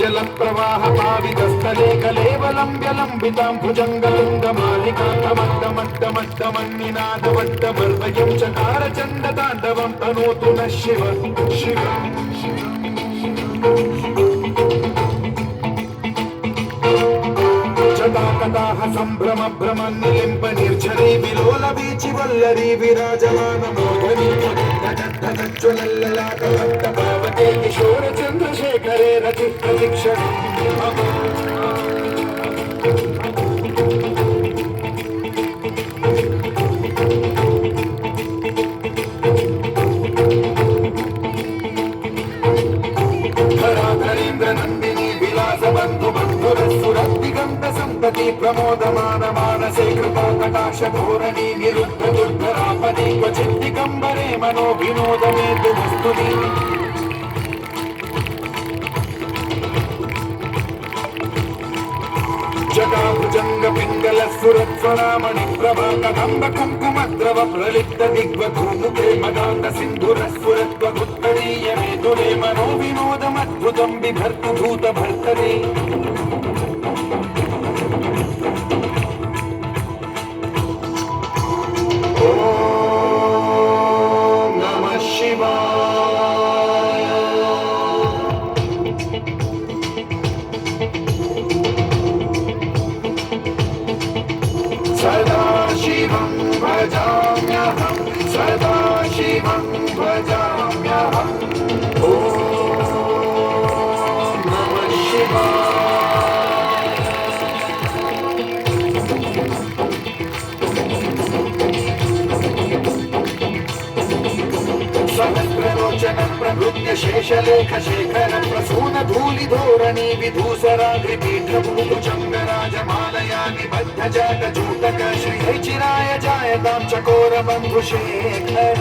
जल प्रवाह पावितस्थले कलेवलम्ब्यलम्बितां भुजङ्गलिङ्गमालिकान्तमड्डमड्डमड्डमन्निनादवड्डमर्वयं चकार चण्डताण्डवं तनोतु नः शिव शिव जटाकटाः सम्भ्रम भ्रमन्निलिम्ब निर्झरी विलोल वीचि वल्लरी विराजमान मोहनी ज्वलल्ललाटवट्टपावके किशोर चन्द्रशेखरे रचि प्रतीक्षणे धराधरेन्द्रनन्दिनी विलासबन्धु बन्धुरस्फुरद्दिगन्त सम्प्रति प्रमोदमान मानसे कृपा कटाक्ष धोरणी निरुद्ध दुर्धरापदि क्वचित् दिगम्बरे मनो विनोदमेतु वस्तुनि जटाभुजंग पिंगल स्फुरत्स्वरामणि प्रभा कदम्ब कुङ्कुमद्रव प्रलिप्त दिग्वधूमुखे मदान्त सिन्धुरस्फुरत्वगुत्तरीय मेतुरे मनो विनोदमद्भुतं बिभर्तु भूतभर्तरे ॐ नमः शिवाय सदा शिवं भजाम्यहं सदा शिवं भजाम्यहम् ॐ नमः शिवाय सहस्रलोचन प्रभृत्य शेषलेख शेखर प्रसून धूलि धोरणी विधूसराग्रिपीठ भूभुजङ्गराजमालया निबद्ध जात जूतक श्री चिराय जायतां चकोर बन्धुशेखर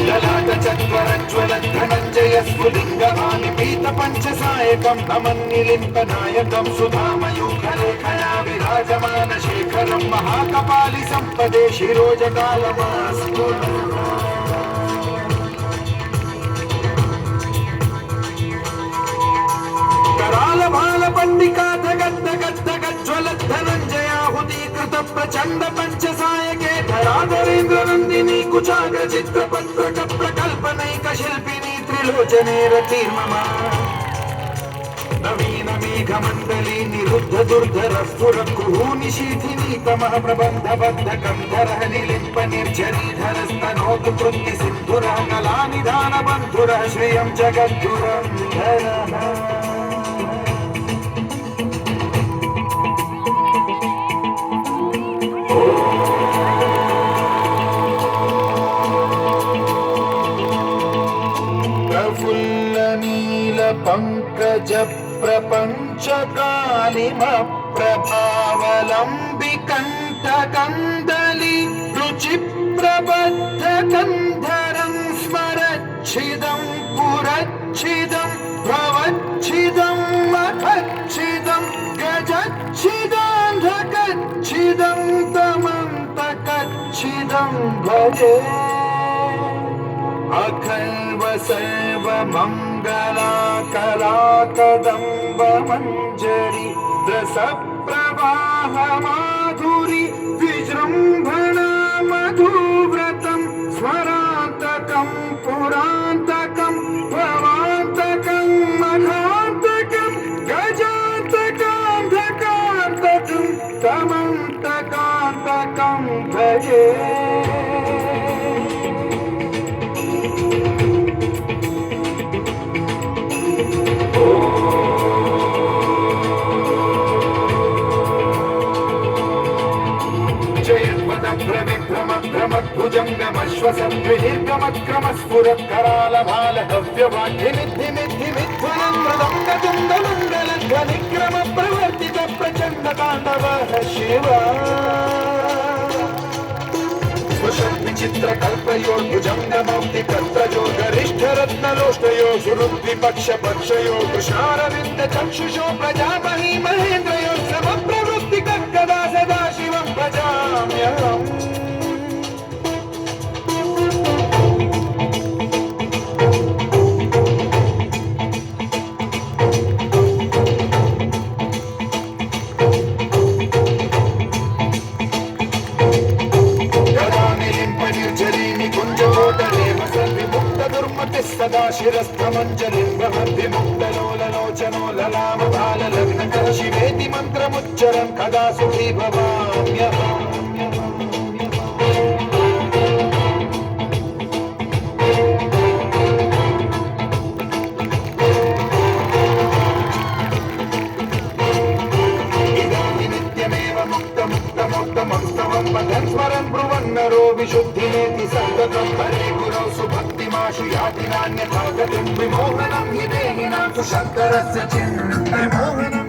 ललाट चत्वरज्वल धनञ्जय स्फुलिङ्गमालिपीत पञ्चसायकं नमन्निलिम्पनायकं सुधामयूखलेखया विराजमान शेखरं महाकपालि सम्पदे शिरोजटालमास्तु कराल भाल पट्टिकाथ गद्द गद्द गज्ज्वल धनञ्जयाहुतीकृत प्रचण्ड पञ्चसायके धराधरेन्द्र नन्दिनी कुचाग्र चित्रपत्र प्रकल्पनैक शिल्पिनी त्रिलोचने रतिर्मम नवीन मेघमण्डली निरुद्ध दुर्धर स्फुर कुहूनिशीथिनी तमः प्रबन्ध बद्धकं धरः निलिम्प निर्झरीधर स्तनोतु कृत्ति सिन्धुरः कलानिधान बन्धुरः श्रियं जगद्धुरं धरः पंकज प्रपंच कालिम प्रभावलंबि कंठ कंदली रुचि प्रबद्ध कंधरं स्मरच्छिदं पुरच्छिदं भवच्छिदं मखच्छिदं गजच्छिदान्धकच्छिदं तमन्तकच्छिदं भजे अखल्व सर्व मंगला कला कदम्ब मंजरी रस प्रवाह माधुरी विजृंभणा मधुव्रतं स्मरान्तकं पुरान्तकं भवान्तकं मघान्तकं गजान्तकान्धकान्तकं तमन्तकान्तकं भजे भुजङ्गमश्वसद्विदीर्घमक्रमस्फुरत्कराल भाल हव्यवाग्निमिद्धिमिद्धिमिध्वनं मृदङ्गतुङ्गमङ्गलं ध्वनिक्रम प्रवर्तित प्रचंड तांडव शिव विचित्र कल्पयो भुजंगमौक्ति कर्तयो गरिष्ठ रत्नलोष्टयो सुरुद्विपक्ष पक्षयो कृष्णारविंद चक्षुषो प्रजामहि महेन्द्रयो समप्रवृत्ति कदा सदा शिवं भजाम्यहम् सदा शिरस्थमञ्जलिं विमुक्तलोललोचनो ललामबाललग्नकर शिवेति मन्त्रमुच्चरन् कदा सुखी भवाम्यहम् मुक्तमुक्तमुक्तमस्तवं वदन् स्मरन् ब्रुवन्नरो विशुद्धिमेति सन्ततं हरे गुरौ सुभक्तिमाशु याति नान्यथा गतिं विमोहनं हि देहिनां सुशङ्करस्य चिन्त्यमोहनम्